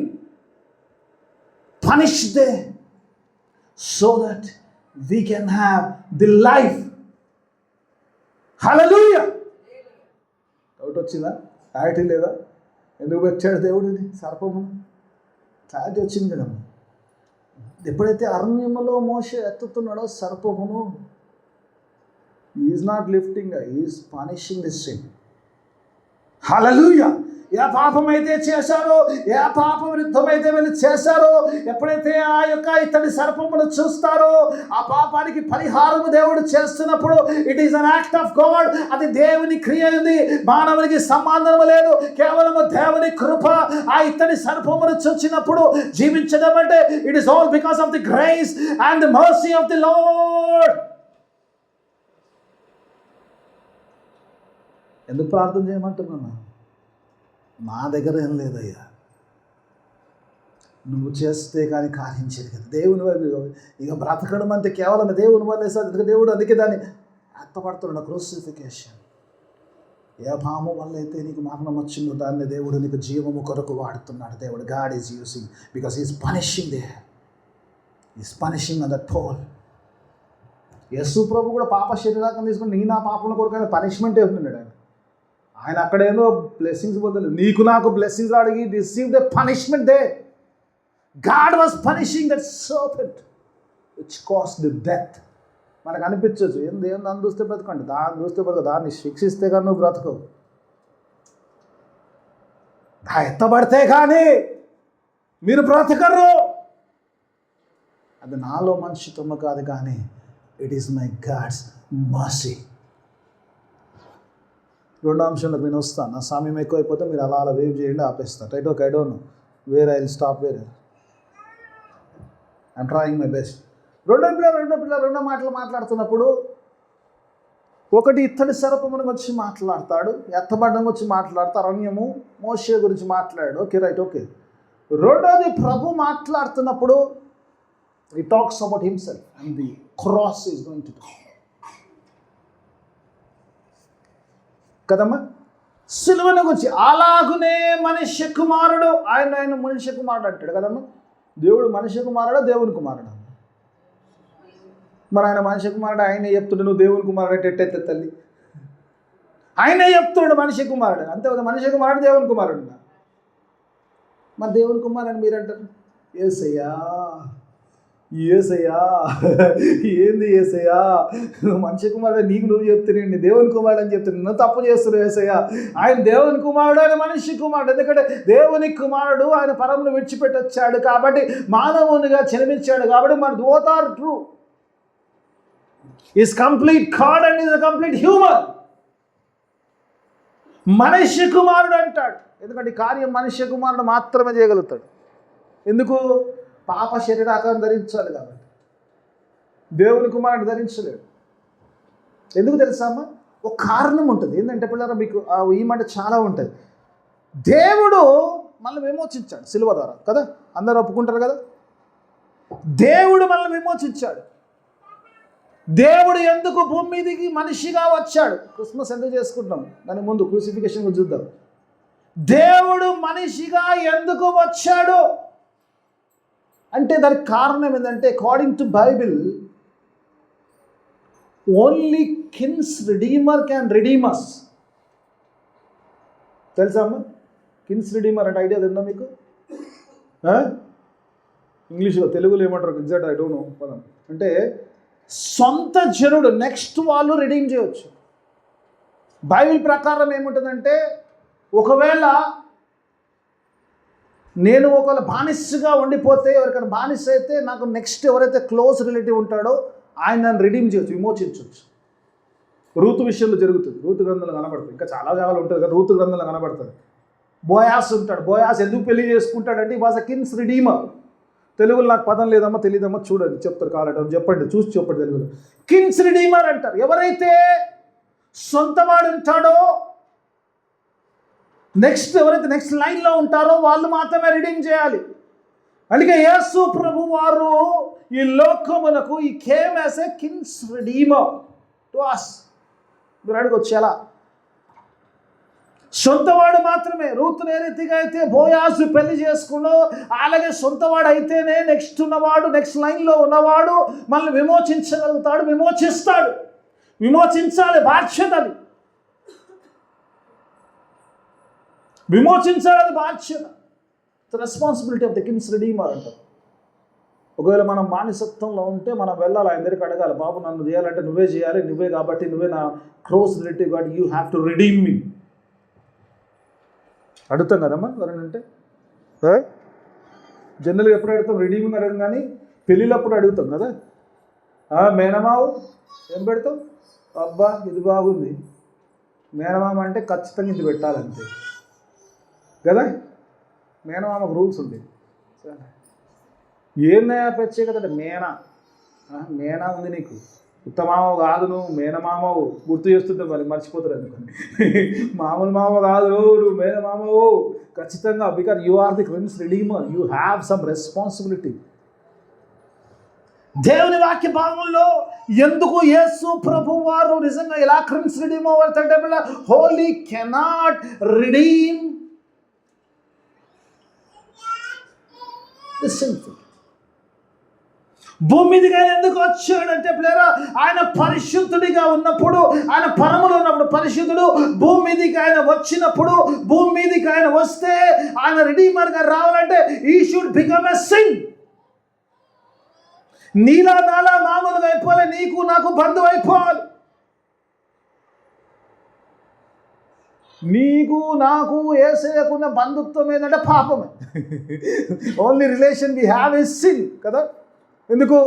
punished there so that we can have the life. Hallelujah. Doubt వచ్చిందా? క్లారిటీ లేదా? ఎందుకు పెట్టాడు దేవుడిని సర్పము? క్లారిటీ వచ్చింది కదా. ఎప్పుడైతే అరణ్యములో మోషే ఎత్తుతున్నాడో సర్పమును, is not lifting, is punishing the sin. Hallelujah. ఏ పాపం అయితే చేశారో, ఏ పాపం విరుద్ధమైతే వెళ్ళి చేశారో, ఎప్పుడైతే ఆ యొక్క ఇతడి సర్పమును చూస్తారో ఆ పాపానికి పరిహారము దేవుడు చేస్తున్నప్పుడు it is an act of God. అది దేవుని క్రియ ఉంది, మానవునికి సంబంధం లేదు. కేవలము దేవుని కృప. ఆ ఇతడి సర్పమును చూచినప్పుడు జీవించడం అంటే it is all because of the grace and the mercy of the lord. ఎందుకు ప్రార్థన చేయమంటున్నాను? నా దగ్గర ఏం లేదయ్యా, నువ్వు చేస్తే కానీ కార్యించేది కదా. దేవుని వల్ల ఇక బ్రతకడం అంటే కేవలం దేవుని వల్లే సార్. ఎందుకంటే దేవుడు అందుకే దాన్ని అర్థపడుతున్నాడు, క్రూసిఫికేషన్. ఏ పాము వల్ల అయితే నీకు మరణం వచ్చిందో దాన్ని దేవుడు నీకు జీవము కొరకు వాడుతున్నాడు. దేవుడు God is using because is punishing they, is punishing on that pole. Yesu ప్రభు కూడా పాప శరీరాన్ని తీసుకుని నీ నా పాపల కొరకు ఆయన పనిష్మెంటే ఉంటున్నాడు. ఆయన అక్కడేమో బ్లెస్సింగ్స్ పొందలేదు, నీకు నాకు బ్లెస్సింగ్స్ అడిగి receive the punishment they. God was punishing that serpent which cost the death. మనకు అనిపించవచ్చు ఏంది దాన్ని చూస్తే బ్రతకండి, దాన్ని చూస్తే బ్రతక, దాన్ని శిక్షిస్తే కానీ నువ్వు బ్రతకవు. ఎత్తబడితే కానీ మీరు బ్రతకరు. అది నాలో మనిషితమ్మ కాదు, కానీ it is my God's mercy. రెండో అంశంలోకి నేను వస్తాను. నా సమయం ఎక్కువైపోతే మీరు అలా అలా వేవ్ చేయండి, ఆపేస్తాను. Right okay, I don't know where I will stop, where I'm trying my best. రెండో మాటలు మాట్లాడుతున్నప్పుడు ఒకటి ఇత్తడి సర్పమును గురించి మాట్లాడతాడు, ఎత్తబడ్డం గురించి మాట్లాడతాడు, అరణ్యము మోషే గురించి మాట్లాడాడు. Okay right okay. రెండోది ప్రభు మాట్లాడుతున్నప్పుడు he talks about himself and the cross is going to do. కదమ్మా, సిలువను గురించి అలాగునే మనుష్య కుమారుడు, ఆయన మనుష్య కుమారుడు అంటాడు కదమ్మా. దేవుడు మనుష్య కుమారుడా దేవుని కుమారుడా? మరి ఆయన మనుష్య కుమారుడు ఆయనే చెప్తుండే, నువ్వు దేవుని కుమారుడు అంటే ఎట్టెత్తే తల్లి. ఆయనే చెప్తుండు మనుష్య కుమారుడు, అంతే కదా. మనుష్య కుమారుడు దేవుని కుమారుడు. మరి దేవుని కుమారుడు అని మీరంటారు. యేసయ్యా ఏసయ్యా ఏంది ఏసయ్యా, మనిషి కుమారుడు నీకు నువ్వు చెప్తున్నాండి, దేవుని కుమారుడు అని చెప్తున్నాను, నువ్వు తప్పు చేస్తున్నావు ఏసయ్యా. ఆయన దేవుని కుమారుడు, ఆయన మనిషి కుమారుడు. ఎందుకంటే దేవుని కుమారుడు ఆయన పరమును విడిచిపెట్టి వచ్చాడు కాబట్టి, మానవునిగా జన్మించాడు కాబట్టి, మన both are true. Is complete God and is complete human. మనిషి కుమారుడు అంటాడు ఎందుకంటే ఈ కార్యం మనిషి కుమారుడు మాత్రమే చేయగలుగుతాడు. ఎందుకు? పాప శరీరాకారం ధరించాలి కాబట్టి. దేవుని కుమారుడు ధరించలేడు. ఎందుకు తెలుసా అమ్మ? ఒక కారణం ఉంటుంది. ఏంటంటే పిల్లరా, మీకు ఈ మాట చాలా ఉంటుంది. దేవుడు మనల్ని విమోచించాడు సిలువ ద్వారా కదా, అందరూ ఒప్పుకుంటారు కదా. దేవుడు మనల్ని విమోచించాడు. దేవుడు ఎందుకు భూమి మీదకి మనిషిగా వచ్చాడు? క్రిస్మస్ ఎందుకు చేసుకుంటాం, దాని ముందు క్రూసిఫికేషన్ చూద్దాం. దేవుడు మనిషిగా ఎందుకు వచ్చాడు అంటే దానికి కారణం ఏంటంటే, according to Bible only kins redeemer can redeem us. తెలుసా అమ్మ? కిన్స్ రిడీమర్ అంటే ఐడియా ఉందా మీకు? ఇంగ్లీష్లో, తెలుగులో ఏమంటారు ఎగ్జాక్ట్ ఐ డోంట్ నో పదం. అంటే సొంత జనుడు నెక్స్ట్ వాళ్ళు రిడీమ్ చేయవచ్చు. బైబిల్ ప్రకారం ఏముంటుందంటే, ఒకవేళ నేను ఒకవేళ బానిసగా ఉండిపోతే, ఎవరికైనా బానిస అయితే నాకు నెక్స్ట్ ఎవరైతే క్లోజ్ రిలేటివ్ ఉంటాడో ఆయన నన్ను రిడీమ్ చేయొచ్చు, విమోచించవచ్చు. రూతు విషయంలో జరుగుతుంది. రూతు గ్రంథంలో కనబడుతుంది. ఇంకా చాలా జాగాలు ఉంటుంది కదా, రూతు గ్రంథంలో కనబడుతుంది. బోయాస్ ఉంటాడు. బోయాస్ ఎందుకు పెళ్లి చేసుకుంటాడంటే ఈ వాజ్ అ కిన్స్ రిడీమర్. తెలుగులో నాకు పదం లేదమ్మా, తెలియదమ్మా, చూడండి చెప్తారు కావాలంటే, చెప్పండి, చూసి చెప్పండి. తెలుగులో కిన్స్ రిడీమర్ అంటారు. ఎవరైతే సొంతవాడు ఉంటాడో, ఎవరైతే నెక్స్ట్ లైన్లో ఉంటారో వాళ్ళు మాత్రమే రిడీమ్ చేయాలి. అందుకే యేసు ప్రభు వారు ఈ లోకమునకు ఈ came as a kins redeemer to us. మీరు అడగొచ్చు ఎలా? సొంతవాడు మాత్రమే. రూతును ఏ రీతిగా అయితే బోయాజు పెళ్లి చేసుకున్నో, అలాగే సొంతవాడు అయితేనే నెక్స్ట్ ఉన్నవాడు, నెక్స్ట్ లైన్లో ఉన్నవాడు మనల్ని విమోచించగలుగుతాడు, విమోచిస్తాడు. విమోచించాలి, బాధ్యత అది. విమోచించాలి, బాధ్యత. Responsibility of the kins redeemer అంటారు. ఒకవేళ మనం బానిసత్వంలో ఉంటే మనం వెళ్ళాలి, ఆయన దగ్గరికి అడగాలి, బాబు నన్ను చేయాలంటే నువ్వే చేయాలి, నువ్వే కాబట్టి, నువ్వే నా క్లోజ్ రిలేటివ్ కాబట్టి యూ హ్యావ్ టు రిడీమ్ మీ. అడుగుతాం కదమ్మా ఎవరైనా అంటే. జనరల్గా ఎప్పుడు అడుగుతాం? రిడీమింగ్ అడగం, కానీ పెళ్ళిళ్ళప్పుడు అడుగుతాం కదా. మేనమావు ఏం పెడతాం? అబ్బా ఇది బాగుంది. మేనమామ అంటే ఖచ్చితంగా ఇది పెట్టాలంతే కదా. మేనమామకు రూల్స్ ఉంటాయి. ఏందయా ప్రత్యేకత అంటే మేనా ఉంది నీకు. ఉత్తమామ కాదు నువ్వు, మేనమామవు. గుర్తు చేస్తుంటే మరి మర్చిపోతారు అనుకోండి. మామూలు మామ కాదు నువ్వు, మేనమామవు ఖచ్చితంగా. Because you are the kins redeemer, you have some responsibility. దేవుని వాక్య భాగంలో ఎందుకు యేసు ప్రభు వారు నిజంగా ఇలా కిన్స్ రిడీమర్ అంటే, holy cannot redeem the sinful. భూమి మీదకి ఆయన ఎందుకు వచ్చాడంటే పిల్లరా, ఆయన పరిశుద్ధుడిగా ఉన్నప్పుడు, ఆయన పరములో ఉన్నప్పుడు పరిశుద్ధుడు. భూమి మీదకి ఆయన వచ్చినప్పుడు, భూమి మీదకి ఆయన వస్తే, ఆయన రిడీమర్గా రావాలంటే ఈ షుడ్ బికమ్ ఎ సిన్. నీలా నాలా మామూలుగా అయిపోవాలి, నీకు నాకు బంధువు అయిపోవాలి. నీకు నాకు యేసయ్యకున్న బంధుత్వం ఏంటంటే పాపమే. Only relation we have is sin కదా. ఎందుకు?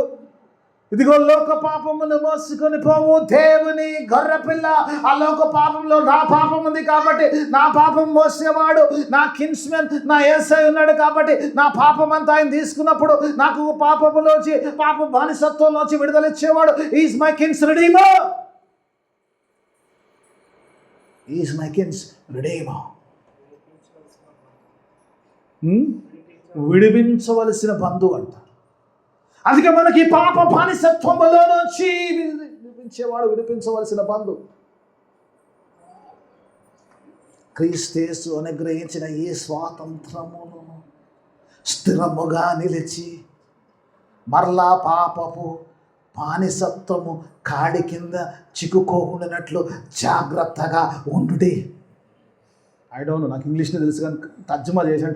ఇదిగో లోక పాపమును మోసుకొని పోవు దేవుని గొర్రెపిల్ల. ఆ లోక పాపంలో నా పాపం ఉంది కాబట్టి, నా పాపం మోసేవాడు నా కిన్స్మెన్, నా యేసయ్య ఉన్నాడు కాబట్టి, నా పాపం అంతా ఆయన తీసుకున్నప్పుడు నాకు పాపములోంచి, పాప బానిసత్వంలోంచి విడుదల ఇచ్చేవాడు. Is my kins redeemer. Is my kins redeemer. విడిపించవలసిన బంధువు అంట. అందుకే మనకి పాప బానిసత్వములో నుంచి విడిపించేవాడు, విడిపించవలసిన బంధువు. క్రీస్తు అనుగ్రహించిన ఈ స్వాతంత్రమును స్థిరముగా నిలిచి, మరలా పాపపు బానిసత్వము కాడి కింద చిక్కుకోకుండానట్లు జాగ్రత్తగా ఉండుడి. ఐ డోంట్ నో, నాకు ఇంగ్లీష్లో తెలుసు కానీ తర్జుమా చేశాను.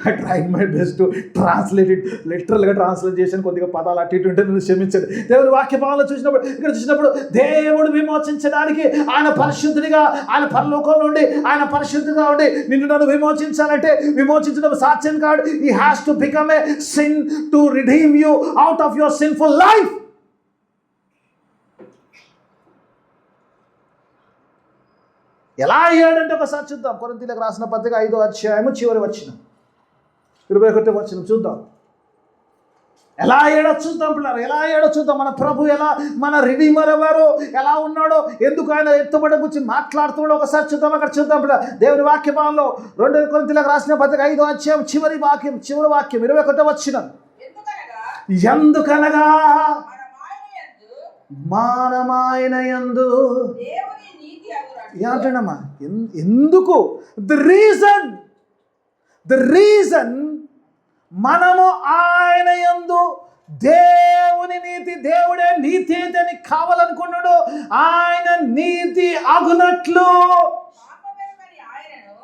I tried my best to translate it. లిటరల్గా ట్రాన్స్లేట్ చేశాను. కొద్దిగా పదాలు అటు ఇటు ఉంటే నేను క్షమించండి. దేవుని వాక్య భావంలో చూసినప్పుడు దేవుడు విమోచించడానికి, ఆయన పరిశుద్ధుడిగా, ఆయన పరలోకంలో ఉండి, ఆయన పరిశుద్ధిగా ఉండి నిన్ను నన్ను విమోచించాలంటే విమోచించడం సాధ్యం కాదు. He has to become a sin to redeem you out of your sinful life. ఎలా అయ్యాడంటే ఒకసారి చూద్దాం. కొరింథీయులకు రాసిన పత్రిక 5వ అధ్యాయము చివరి వచనం 21వ వచనం చూద్దాం. ఎలా అయ్యాడో చూద్దాం పిల్లలు, ఎలా అయ్యాడో చూద్దాం. మన ప్రభు ఎలా, మన రిడీమర్ ఎవరు, ఎలా ఉన్నాడో, ఎందుకు ఆయన ఎత్తుబడి గురించి మాట్లాడుతున్నాడో ఒకసారి చూద్దాం. అక్కడ చూద్దాం పిల్లలు. దేవుని వాక్య భాగంలో 2 కొరింథీయులకు రాసిన పత్రిక 5వ అధ్యాయం చివరి వాక్యం 21వ వచనం. ఎందుకనగా మానమాయన యందు ఏమంటాడమ్మా? ఎందుకు? ద రీజన్ మనము ఆయన యందు దేవుని నీతి, దేవుడే నీతి అని కావాలనుకున్నాడు. ఆయన నీతి అగునట్లు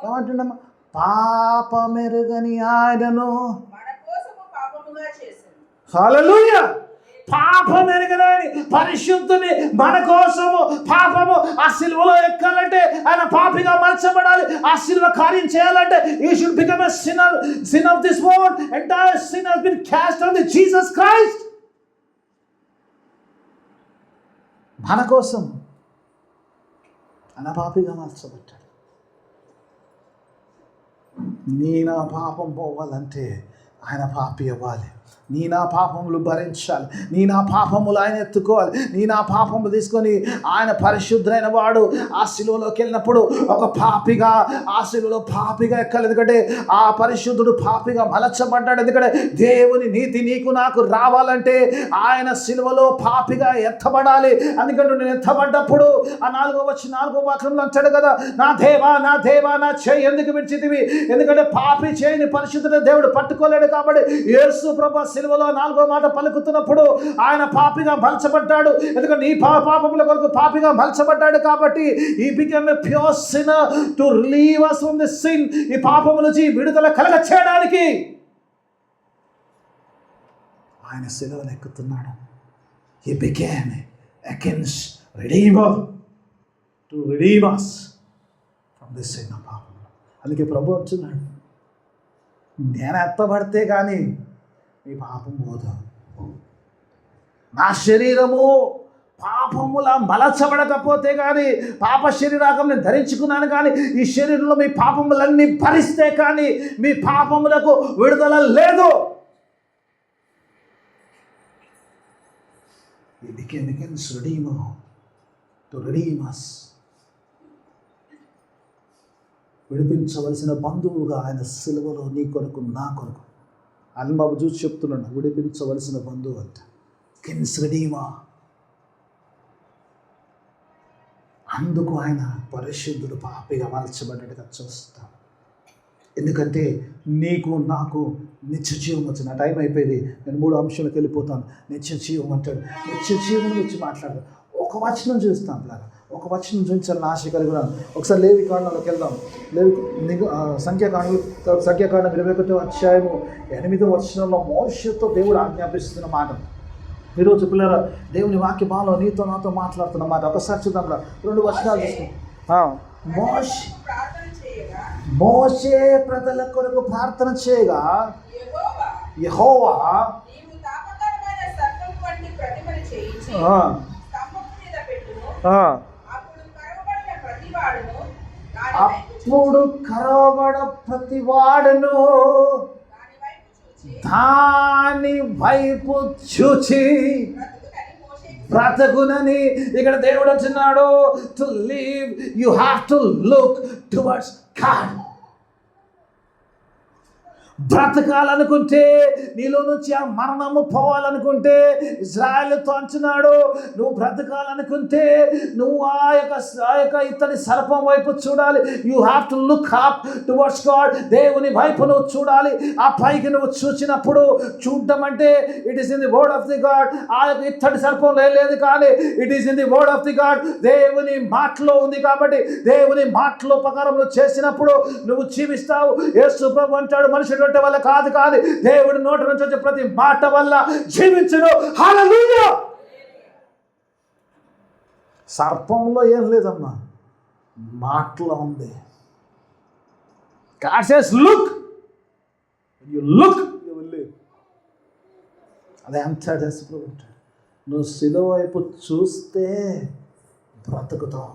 ఏమంటాడమ్మా? పాపమెరుగని ఆయనను. హల్లెలూయా. పాపం ఎరగని పరిశుద్ధుని మన కోసము పాపము ఆ సిలువలో ఎక్కాలంటే ఆయన పాపిగా మలచబడాలి. ఆ సిలువ కార్యం చేయాలంటే he should become a sinner, sin of this world. Entire sin has been cast on the Jesus Christ. మన కోసం ఆయన పాపిగా మలచబడ్డాడు. నా పాపం పోవాలంటే ఆయన పాపి అవ్వాలి. నా పాపములు భరించాలి. నా పాపములు ఆయన ఎత్తుకోవాలి. నా పాపములు తీసుకొని ఆయన పరిశుద్ధమైన వాడు ఆ శిలువలోకి వెళ్ళినప్పుడు ఒక పాపిగా ఆ శిలువలో పాపిగా ఎక్కాలి. ఎందుకంటే ఆ పరిశుద్ధుడు పాపిగా మలచబడ్డాడు. ఎందుకంటే దేవుని నీతి నీకు నాకు రావాలంటే ఆయన శిలువలో పాపిగా ఎత్తబడాలి. అందుకంటే నేను ఎత్తబడ్డప్పుడు ఆ 4వ వాక్యంలో అంటాడు కదా, నా దేవా నా దేవా నా చేయి ఎందుకు విడిచితివి. ఎందుకంటే పాపి చేయని పరిశుద్ధుడు దేవుడు పట్టుకోలేడు. కాబట్టి యేసు ప్రభు సిలువలో 4వ మాట పలుకుతున్నప్పుడు ఆయన పాపిగా మలచబడ్డాడు. ఎందుకంటే నీ పాపముల కొరకు పాపిగా మలచబడ్డాడు. కాబట్టి he became a pure sinner to relieve us from the sin. ఈ పాపముల నుంచి విడుదల కలగ చేయడానికి ఆయన సిలువను ఎక్కుతున్నాడు. he became a king's redeemer to redeem us from the sin of పాపం. అందుకే ప్రభు అంటున్నాడు, నేను ఎత్తబడితే కానీ మీ పాపం పోదు. నా శరీరము పాపములా మలచబడకపోతే కానీ, పాప శరీరాకం నేను ధరించుకున్నాను కానీ, ఈ శరీరంలో మీ పాపములన్నీ భరిస్తే కానీ మీ పాపములకు విడుదల లేదు. He became a king's redeemer to redeem us. విడిపించవలసిన బంధువుగా ఆయన సిలువలో నీ కొరకు నా కొరకు అల్బాబు చూసి చెప్తున్నాడు, విడిపించవలసిన బంధువు అంట, కింగ్స్ రిడీమర్. అందుకు ఆయన పరిశుద్ధుడు పాపిగా మలచబడ్డట్టుగా చూస్తాం. ఎందుకంటే నీకు నాకు నిత్య జీవం వచ్చిన టైం అయిపోయింది. నేను 3 అంశాలకు వెళ్ళిపోతాను. నిత్య జీవం అంటాడు. నిత్య జీవం గురించి మాట్లాడదు. ఒక వచనం చూస్తాం లాగా, ఒక వచనం చూపించాలని ఆశ కలిగి ఉన్నాను. ఒకసారి లేవి కాండంలోకి వెళ్దాం. సంఖ్యాకాండం 21వ అధ్యాయము 8వ వచనంలో మోషేతో దేవుడు ఆజ్ఞాపిస్తున్న మాట. ఈరోజు పిల్లల దేవుని వాక్య భావంలో నీతో నాతో మాట్లాడుతున్న మాట ఒకసారి చూద్దాం. 2 వచనాలు చూస్తాం. మోషే ప్రజల కొరకు ప్రార్థన చేయగా యెహోవా అప్పుడు కరవబడ ప్రతివాడును దాని వైపు చూచి బ్రతకునని ఇక్కడ దేవుడు వచ్చినాడు. To live you have to look towards God. బ్రతకాలనుకుంటే, నీలో నుంచి ఆ మరణము పోవాలనుకుంటే ఇజ్రాయేలుతో అంటున్నాడు, నువ్వు బ్రతకాలనుకుంటే నువ్వు ఆ యొక్క ఇతని సర్పం వైపు చూడాలి. You have to look up towards God. దేవుని వైపు నువ్వు చూడాలి. ఆ పైకి నువ్వు చూసినప్పుడు, చూడటం అంటే it is in the word of the God. ఆ యొక్క ఇత్తడి సర్పం లేదు కానీ it is in the word of the God. దేవుని మాటలో ఉంది. కాబట్టి దేవుని మాటలో ప్రకారం నువ్వు చేసినప్పుడు నువ్వు జీవిస్తావు. యేసు ప్రభు అంటాడు, మనుషుడు వల్ల కాదు కానీ దేవుడి నోటి నుంచి వచ్చే ప్రతి మాట వల్ల జీవించును. హల్లెలూయా. సర్పంలో ఏం లేదమ్మా, మాటలో ఉంది. God says look, you look, you will live. అదే అంటాడు యేసు ప్రభు. నువ్వు సిలువ వైపు చూస్తే బ్రతుకుతావు.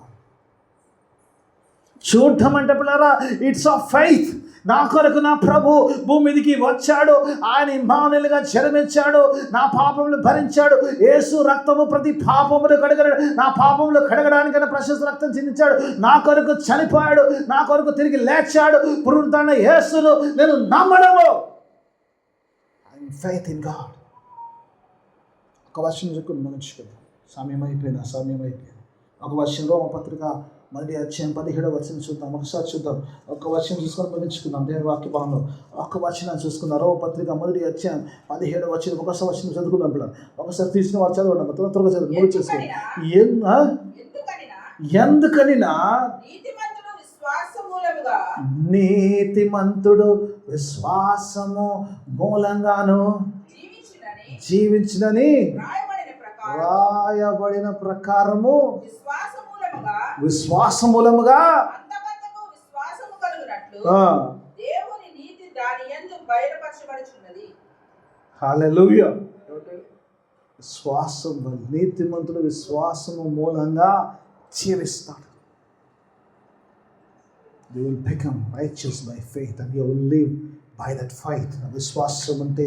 చూడటం అంటే పిల్లరా ఇట్స్ ఆఫ్ ఫెయిత్. నా కొరకు నా ప్రభు భూమి మీదికి వచ్చాడు. ఆయన ఇమ్మానుయేలుగా జన్మించాడు. నా పాపములు భరించాడు. యేసు రక్తము ప్రతి పాపములు కడగడాడు. నా పాపములు కడగడానికైనా ప్రశస్త రక్తం చిందించాడు. నా కొరకు చనిపోయాడు. నా కొరకు తిరిగి లేచాడు. పునరుద్ధరణ యేసును నేను నమ్మడము. I am faith in God. ఒక వర్షం చెప్పుకుని ముగించుకుందాం. సమయం అయిపోయింది. ఒక వర్షం రోమపత్రిక 1వ అధ్యాయం 17వ వచనం చూద్దాం. ఒకసారి చూద్దాం. ఒక వచనం చూసుకొని ముగించుకుందాం. దేవుని వాక్య భావంలో ఒక వచనం చూసుకుందాం. రోమపత్రిక 1వ అధ్యాయం 17వ వచనం ఒకసారి వచనం చదువుకుందాం పిల్లలు. ఒకసారి తీసిన వారు చదవండి. త్వరగా చదువు ముగించేసుకోండి. ఎందుకనినా నీతిమంతుడు విశ్వాసము మూలంగాను జీవించినని రాయబడిన ప్రకారము విశ్వాసమూలముగా హల్లెలూయా. విశ్వాసం, నీతిమంతుడు విశ్వాసము మూలంగా జీవిస్తాడు. You will become righteous by faith and you will live by that faith. విశ్వాసం అంటే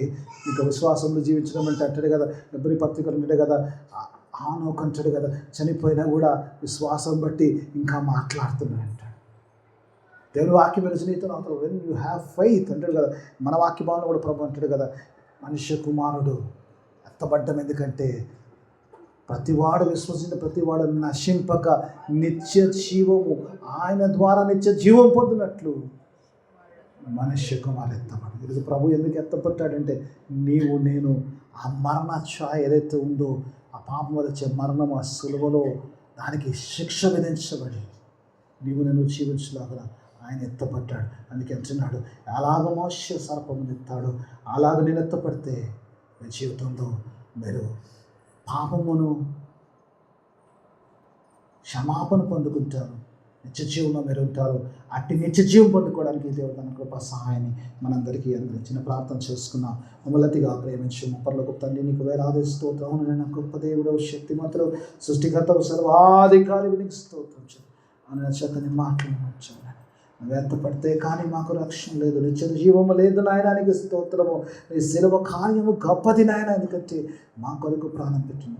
ఇంకా విశ్వాసంలో జీవించడం అంటే అంటాడు కదా, ఎబ్రీ పత్రికలు అంటాడు కదా, ఆనోకు అంటాడు కదా, చనిపోయినా కూడా విశ్వాసం బట్టి ఇంకా మాట్లాడుతున్నాడు అంటాడు. దేవుని వాక్యం నీతో నాతో వెన్ యూ హ్యావ్ ఫెయిత్ అంటాడు కదా. మన వాక్య భావన కూడా ప్రభు అంటాడు కదా, మనుష్య కుమారుడు ఎత్తబడ్డం ఎందుకంటే ప్రతివాడు విశ్వసించిన ప్రతివాడు నశింపక నిత్య జీవము, ఆయన ద్వారా నిత్య జీవం పొందినట్లు మనుష్య కుమారుడు ఎత్తబడు. ఇది ప్రభు ఎందుకు ఎత్తపట్టాడంటే నీవు నేను ఆ మరణ ఛాయ ఏదైతే ఉందో, ఆ పాపం వచ్చే మరణం, ఆ సులువలో దానికి శిక్ష విధించబడి నీవు నేను జీవించలాగా ఆయన ఎత్తపట్టాడు. అందుకే అంటున్నాడు, అలాగ మోషే సర్పమును ఎత్తాడు అలాగ నేను ఎత్తపడితే మీ జీవితంలో మీరు పాపమును క్షమాపణ పొందుకుంటారు, నిత్య జీవంలో మీరు ఉంటారు. అట్టి నిత్య జీవం పొందుకోవడానికి దేవుడు తన కృపా సహాయాన్ని మనందరికీ అందించిన ప్రార్థన చేసుకున్నాం. మమ్మల్నిగా ప్రేమించు పరలోకపు తండ్రి, నీకు వేలాది స్తోత్రం. నేను గొప్ప దేవుడు, శక్తిమంతుడు, సృష్టికర్తవు, సర్వాధికారి, నీకు స్తోత్రం అని చక్కని మాట్లాడవచ్చు. వ్యర్థపడితే కానీ మాకు రక్షణ లేదు, నిత్య జీవము లేదు నాయనానికి స్తోత్రము. నీ శిలువ కార్యము గొప్పది నాయన, ఎందుకంటే మా కొరకు ప్రాణం పెట్టిన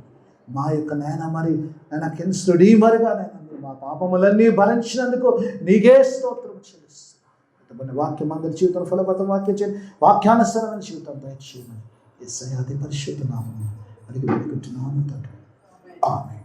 మా యొక్క నాయన మరి ఆయన కెన్సుడి మరిగా నాయన మా పాపములన్నీ భరించినందుకు నీకే స్తోత్రం చెల్లిస్తున్నాను. వాక్యం అందరి జీవితం ఫలవతం వాక్యం చేయండి, వాక్యానుసరమైన జీవితం దయచేయమని యేసయ్య అతి పరిశుద్ధ నామమున అడిగి వేడుకుంటున్నాను తండ్రి. ఆమేన్.